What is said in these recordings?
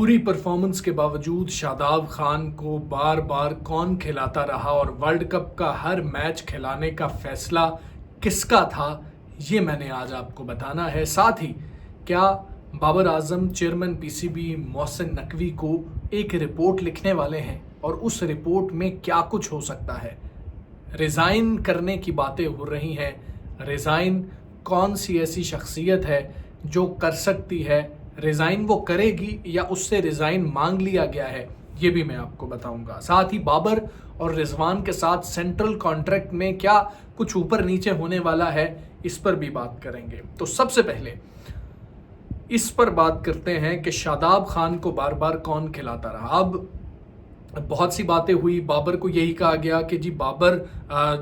बुरी परफॉर्मेंस के बावजूद शादाब खान को बार बार कौन खिलाता रहा और वर्ल्ड कप का हर मैच खिलाने का फैसला किसका था, ये मैंने आज आपको बताना है। साथ ही क्या बाबर आजम चेयरमैन पीसीबी मोहसिन नकवी को एक रिपोर्ट लिखने वाले हैं और उस रिपोर्ट में क्या कुछ हो सकता है। रिज़ाइन करने की बातें हो रही हैं। रिज़ाइन कौन सी ऐसी शख्सियत है जो कर सकती है, रिज़ाइन वो करेगी या उससे रिज़ाइन मांग लिया गया है, ये भी मैं आपको बताऊंगा। साथ ही बाबर और रिजवान के साथ सेंट्रल कॉन्ट्रैक्ट में क्या कुछ ऊपर नीचे होने वाला है, इस पर भी बात करेंगे। तो सबसे पहले इस पर बात करते हैं कि शादाब खान को बार बार कौन खिलाता रहा। अब बहुत सी बातें हुई, बाबर को यही कहा गया कि जी बाबर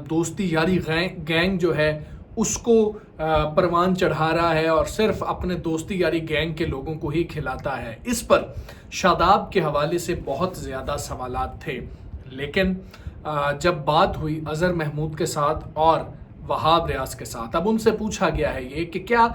दोस्ती यारी गैंग जो है उसको परवान चढ़ा रहा है और सिर्फ अपने दोस्ती यारी गैंग के लोगों को ही खिलाता है। इस पर शादाब के हवाले से बहुत ज़्यादा सवालात थे, लेकिन जब बात हुई अज़हर महमूद के साथ और वहाब रियाज के साथ, अब उनसे पूछा गया है ये कि क्या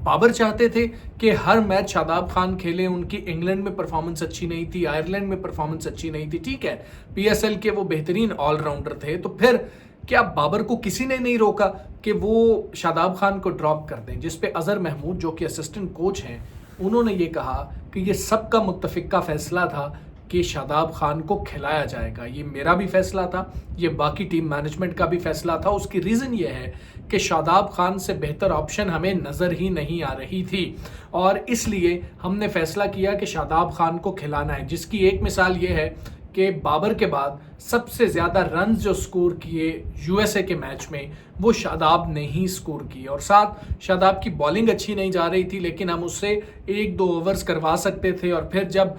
बाबर चाहते थे कि हर मैच शादाब खान खेले। उनकी इंग्लैंड में परफॉर्मेंस अच्छी नहीं थी, आयरलैंड में परफॉर्मेंस अच्छी नहीं थी, ठीक है, पीएसएल के वो बेहतरीन ऑलराउंडर थे, तो फिर क्या बाबर को किसी ने नहीं रोका कि वो शादाब खान को ड्रॉप कर दें। जिस पे अज़हर महमूद जो कि असिस्टेंट कोच हैं, उन्होंने ये कहा कि ये सबका मुत्तफिका फैसला था कि शादाब खान को खिलाया जाएगा। ये मेरा भी फैसला था, ये बाकी टीम मैनेजमेंट का भी फैसला था। उसकी रीज़न ये है कि शादाब खान से बेहतर ऑप्शन हमें नज़र ही नहीं आ रही थी और इसलिए हमने फैसला किया कि शादाब खान को खिलाना है। जिसकी एक मिसाल ये है कि बाबर के बाद सबसे ज़्यादा रन जो स्कोर किए यूएसए के मैच में वो शादाब ने ही स्कोर किए और साथ शादाब की बॉलिंग अच्छी नहीं जा रही थी, लेकिन हम उससे 1-2 ओवर्स करवा सकते थे और फिर जब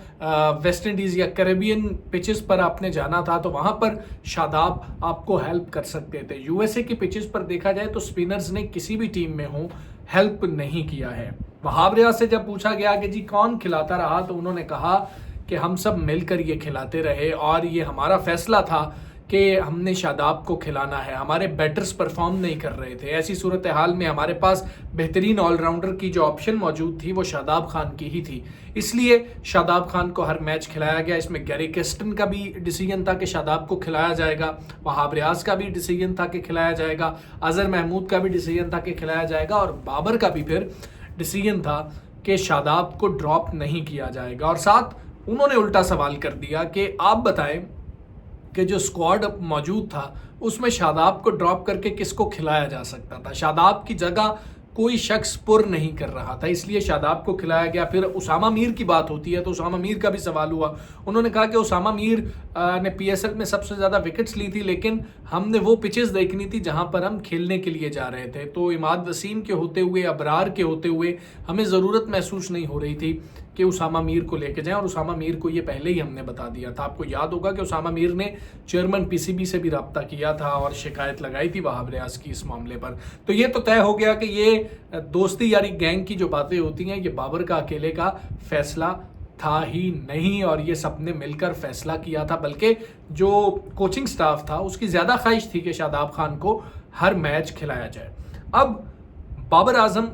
वेस्ट इंडीज़ या कैरेबियन पिचेस पर आपने जाना था तो वहाँ पर शादाब आपको हेल्प कर सकते थे। यूएसए की पिचेस पर देखा जाए तो स्पिनर्स ने किसी भी टीम में हो हेल्प नहीं किया है। वहाब रियाज से जब पूछा गया कि जी कौन खिलाता रहा, तो उन्होंने कहा कि हम सब मिलकर ये खिलाते रहे और ये हमारा फैसला था कि हमने शादाब को खिलाना है। हमारे बैटर्स परफॉर्म नहीं कर रहे थे, ऐसी सूरत हाल में हमारे पास बेहतरीन ऑलराउंडर की जो ऑप्शन मौजूद थी वो शादाब खान की ही थी, इसलिए शादाब खान को हर मैच खिलाया गया। इसमें गैरी किस्टन का भी डिसीजन था कि शादाब को खिलाया जाएगा, वहाब रियाज का भी डिसीजन था कि खिलाया जाएगा, अज़हर महमूद का भी डिसीजन था कि खिलाया जाएगा और बाबर का भी फिर डिसीजन था कि शादाब को ड्रॉप नहीं किया जाएगा। और साथ उन्होंने उल्टा सवाल कर दिया कि आप बताएं कि जो स्क्वाड मौजूद था उसमें शादाब को ड्रॉप करके किसको खिलाया जा सकता था। शादाब की जगह कोई शख्स पुर नहीं कर रहा था, इसलिए शादाब को खिलाया गया। फिर उसामा मीर की बात होती है तो उसामा मीर का भी सवाल हुआ। उन्होंने कहा कि उसामा मीर ने पीएसएल में सबसे ज़्यादा विकेट्स ली थी, लेकिन हमने वो पिचेस देखनी थी जहां पर हम खेलने के लिए जा रहे थे। तो इमाद वसीम के होते हुए, अबरार के होते हुए हमें ज़रूरत महसूस नहीं हो रही थी कि उसामा मीर को लेके जाएं और उसामा मीर को ये पहले ही हमने बता दिया था। आपको याद होगा कि उसामा मीर ने चेयरमैन पीसीबी से भी रब्ता किया था और शिकायत लगाई थी वहाब रियाज की इस मामले पर। तो ये तो तय हो गया कि ये दोस्ती यारी गैंग की जो बातें होती हैं ये बाबर का अकेले का फैसला था ही नहीं और ये सबने मिलकर फैसला किया था, बल्कि जो कोचिंग स्टाफ था उसकी ज़्यादा ख्वाहिश थी कि शादाब खान को हर मैच खिलाया जाए। अब बाबर आजम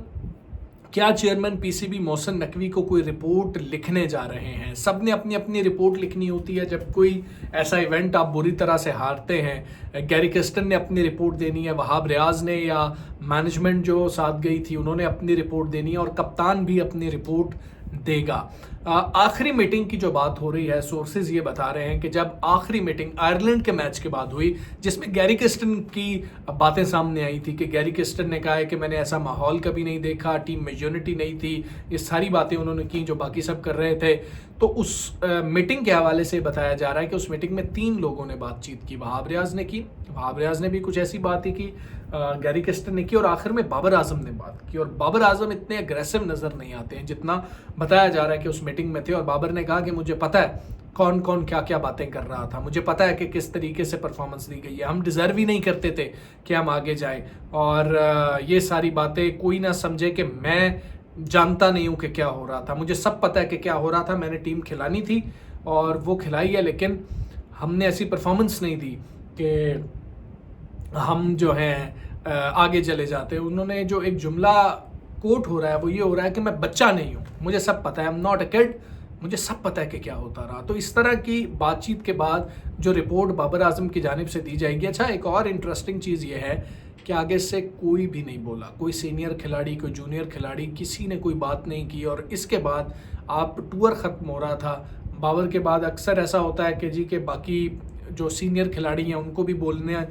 क्या चेयरमैन पीसीबी मोहसिन नकवी को कोई रिपोर्ट लिखने जा रहे हैं। सब ने अपनी अपनी रिपोर्ट लिखनी होती है जब कोई ऐसा इवेंट आप बुरी तरह से हारते हैं। गैरी किस्टन ने अपनी रिपोर्ट देनी है, वहाब रियाज ने या मैनेजमेंट जो साथ गई थी उन्होंने अपनी रिपोर्ट देनी है और कप्तान भी अपनी रिपोर्ट देगा। आखिरी मीटिंग की जो बात हो रही है, सोर्सेज ये बता रहे हैं कि जब आखिरी मीटिंग आयरलैंड के मैच के बाद हुई जिसमें गैरी किस्टन की बातें सामने आई थी कि गैरी किस्टन ने कहा है कि मैंने ऐसा माहौल कभी नहीं देखा, टीम में यूनिटी नहीं थी, ये सारी बातें उन्होंने की जो बाकी सब कर रहे थे। तो उस मीटिंग के हवाले से बताया जा रहा है कि उस मीटिंग में 3 लोगों ने बातचीत की। वहाब रियाज ने की, वहाब रियाज ने भी कुछ ऐसी बात ही की, गैरी किस्टन ने की और आखिर में बाबर आजम ने बात की। और बाबर आजम इतने अग्रेसिव नज़र नहीं आते हैं जितना बताया जा रहा है कि उस मीटिंग में थे। और बाबर ने कहा कि मुझे पता है कौन कौन क्या क्या बातें कर रहा था, मुझे पता है कि किस तरीके से परफॉर्मेंस दी गई है, हम डिज़र्व ही नहीं करते थे कि हम आगे जाएं और ये सारी बातें कोई ना समझे कि मैं जानता नहीं हूँ कि क्या हो रहा था। मुझे सब पता है कि क्या हो रहा था, मैंने टीम खिलानी थी और वो खिलाई है, लेकिन हमने ऐसी परफॉर्मेंस नहीं दी कि हम जो हैं आगे चले जाते। उन्होंने जो एक जुमला कोट हो रहा है वो ये हो रहा है कि मैं बच्चा नहीं हूँ, मुझे सब पता है, I am not a kid, मुझे सब पता है कि क्या होता रहा। तो इस तरह की बातचीत के बाद जो रिपोर्ट बाबर आजम की जानिब से दी जाएगी। अच्छा, एक और इंटरेस्टिंग चीज़ ये है कि आगे से कोई भी नहीं बोला, कोई सीनियर खिलाड़ी, कोई जूनियर खिलाड़ी, किसी ने कोई बात नहीं की। और इसके बाद आप टूर ख़त्म हो रहा था। बाबर के बाद अक्सर ऐसा होता है कि जी के बाकी जो सीनियर खिलाड़ी हैं उनको भी बोलने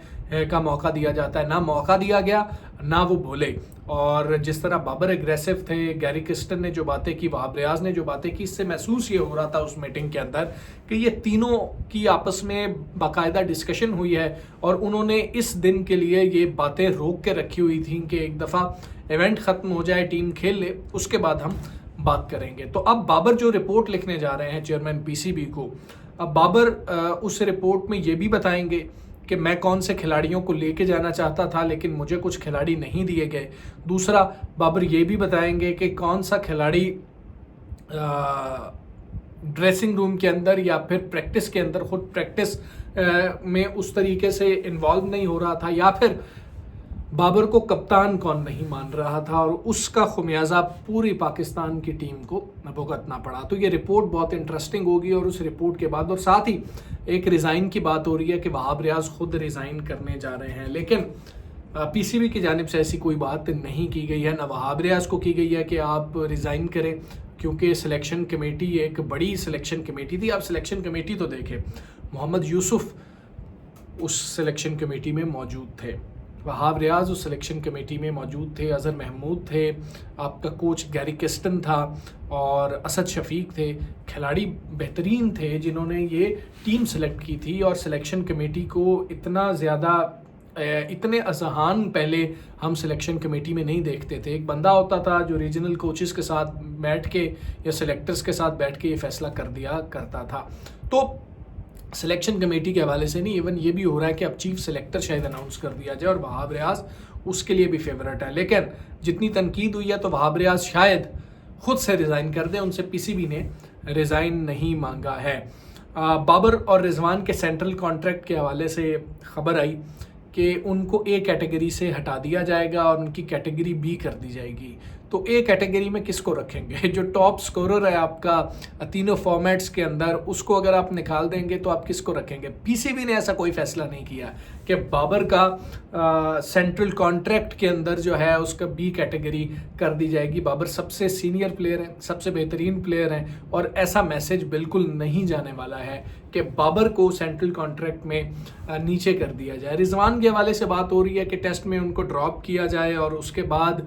का मौका दिया जाता है, ना मौका दिया गया ना वो बोले। और जिस तरह बाबर एग्रेसिव थे, गैरी क्रिस्टन ने जो बातें की, वहाब रियाज ने जो बातें की, इससे महसूस ये हो रहा था उस मीटिंग के अंदर कि ये तीनों की आपस में बाकायदा डिस्कशन हुई है और उन्होंने इस दिन के लिए ये बातें रोक के रखी हुई थी कि एक दफ़ा इवेंट ख़त्म हो जाए, टीम खेल ले, उसके बाद हम बात करेंगे। तो अब बाबर जो रिपोर्ट लिखने जा रहे हैं चेयरमैन पीसीबी को, अब बाबर उस रिपोर्ट में ये भी बताएंगे कि मैं कौन से खिलाड़ियों को लेके जाना चाहता था लेकिन मुझे कुछ खिलाड़ी नहीं दिए गए। दूसरा, बाबर ये भी बताएंगे कि कौन सा खिलाड़ी ड्रेसिंग रूम के अंदर या फिर प्रैक्टिस के अंदर खुद प्रैक्टिस में उस तरीके से इन्वॉल्व नहीं हो रहा था, या फिर बाबर को कप्तान कौन नहीं मान रहा था और उसका खुमियाजा पूरी पाकिस्तान की टीम को भुगतना पड़ा। तो ये रिपोर्ट बहुत इंटरेस्टिंग होगी। और उस रिपोर्ट के बाद, और साथ ही एक रिज़ाइन की बात हो रही है कि वहाब रियाज खुद रिज़ाइन करने जा रहे हैं, लेकिन पीसीबी की जानिब से ऐसी कोई बात नहीं की गई है, ना वहाब रियाज को की गई है कि आप रिज़ाइन करें, क्योंकि सिलेक्शन कमेटी एक बड़ी सिलेक्शन कमेटी थी। आप सिलेक्शन कमेटी तो देखें, मोहम्मद यूसुफ उस सिलेक्शन कमेटी में मौजूद थे, वहाब रियाज उस सिलेक्शन कमेटी में मौजूद थे, अज़हर महमूद थे, आपका कोच गैरी क्रिस्टन था और असद शफीक थे। खिलाड़ी बेहतरीन थे जिन्होंने ये टीम सेलेक्ट की थी। और सिलेक्शन कमेटी को इतना ज़्यादा, इतने अजहान पहले हम सिलेक्शन कमेटी में नहीं देखते थे। एक बंदा होता था जो रीजनल कोचेस के साथ बैठ के या सिलेक्टर्स के साथ बैठ के ये फैसला कर दिया करता था। तो सिलेक्शन कमेटी के हवाले से नहीं, इवन ये भी हो रहा है कि अब चीफ सिलेक्टर शायद अनाउंस कर दिया जाए और वहाब रियाज उसके लिए भी फेवरेट है। लेकिन जितनी तनकीद हुई है तो वहाब रियाज शायद खुद से रिज़ाइन कर दें, उनसे पीसीबी ने रिज़ाइन नहीं मांगा है। बाबर और रिजवान के सेंट्रल कॉन्ट्रैक्ट के हवाले से खबर आई कि उनको ए कैटेगरी से हटा दिया जाएगा और उनकी कैटेगरी बी कर दी जाएगी। तो ए कैटेगरी में किसको रखेंगे? जो टॉप स्कोरर है आपका तीनों फॉर्मेट्स के अंदर, उसको अगर आप निकाल देंगे तो आप किसको रखेंगे? पीसीबी ने ऐसा कोई फैसला नहीं किया कि बाबर का सेंट्रल कॉन्ट्रैक्ट के अंदर जो है उसका बी कैटेगरी कर दी जाएगी। बाबर सबसे सीनियर प्लेयर हैं, सबसे बेहतरीन प्लेयर हैं और ऐसा मैसेज बिल्कुल नहीं जाने वाला है कि बाबर को सेंट्रल कॉन्ट्रैक्ट में नीचे कर दिया जाए। रिजवान के हवाले से बात हो रही है कि टेस्ट में उनको ड्रॉप किया जाए और उसके बाद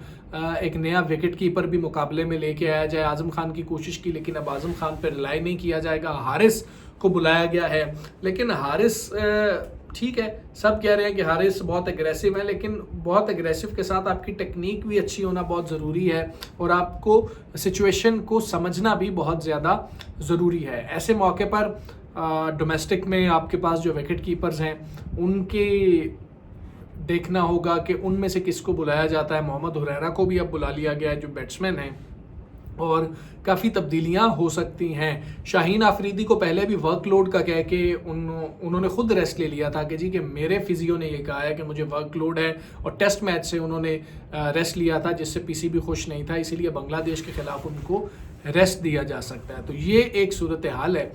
एक नया विकेट कीपर भी मुकाबले में लेके आया जाए। आजम खान की कोशिश की लेकिन अब आजम खान पर रिलाई नहीं किया जाएगा। हारिस को बुलाया गया है, लेकिन हारिस ठीक है, सब कह रहे हैं कि हारिस बहुत एग्रेसिव है, लेकिन बहुत एग्रेसिव के साथ आपकी टेक्निक भी अच्छी होना बहुत ज़रूरी है और आपको सिचुएशन को समझना भी बहुत ज़्यादा ज़रूरी है। ऐसे मौके पर डोमेस्टिक में आपके पास जो विकेट कीपर्स हैं उनके देखना होगा कि उनमें से किसको बुलाया जाता है। मोहम्मद हुरैरा को भी अब बुला लिया गया है जो बैट्समैन हैं, और काफ़ी तब्दीलियां हो सकती हैं। शाहीन आफरीदी को पहले भी वर्कलोड का कह के उन्होंने खुद रेस्ट ले लिया था कि जी कि मेरे फिजियो ने ये कहा है कि मुझे वर्कलोड है, और टेस्ट मैच से उन्होंने रेस्ट लिया था जिससे पीसीबी खुश नहीं था, इसीलिए बांग्लादेश के खिलाफ उनको रेस्ट दिया जा सकता है। तो ये एक सूरत हाल है,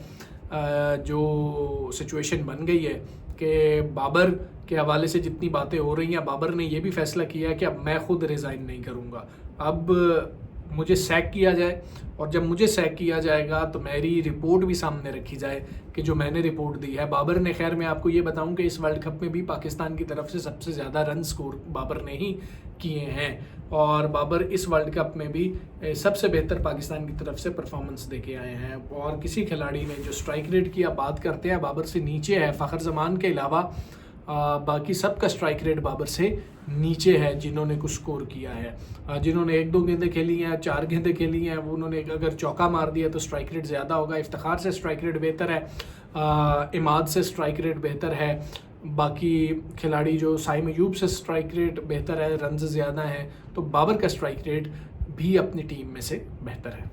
जो सिचुएशन बन गई है कि बाबर के हवाले से जितनी बातें हो रही हैं, बाबर ने ये भी फैसला किया है कि अब मैं खुद रिज़ाइन नहीं करूँगा, अब मुझे सैक किया जाए, और जब मुझे सैक किया जाएगा तो मेरी रिपोर्ट भी सामने रखी जाए कि जो मैंने रिपोर्ट दी है। बाबर ने, खैर मैं आपको ये बताऊं कि इस वर्ल्ड कप में भी पाकिस्तान की तरफ से सबसे ज़्यादा रन स्कोर बाबर ने ही किए हैं, और बाबर इस वर्ल्ड कप में भी सबसे बेहतर पाकिस्तान की तरफ से परफॉर्मेंस दे के आए हैं। और किसी खिलाड़ी ने जो स्ट्राइक रेट की आप बात करते हैं बाबर से नीचे है, फ़खर जमान के अलावा बाकी सबका स्ट्राइक रेट बाबर से नीचे है जिन्होंने कुछ स्कोर किया है। जिन्होंने 1-2 गेंदें खेली हैं, 4 गेंदें खेली हैं, उन्होंने अगर चौका मार दिया तो स्ट्राइक रेट ज़्यादा होगा। इफ्तिखार से स्ट्राइक रेट बेहतर है, इमाद से स्ट्राइक रेट बेहतर है, बाकी खिलाड़ी जो साइम अयूब से स्ट्राइक रेट बेहतर है, रन्स ज़्यादा हैं। तो बाबर का स्ट्राइक रेट भी अपनी टीम में से बेहतर है।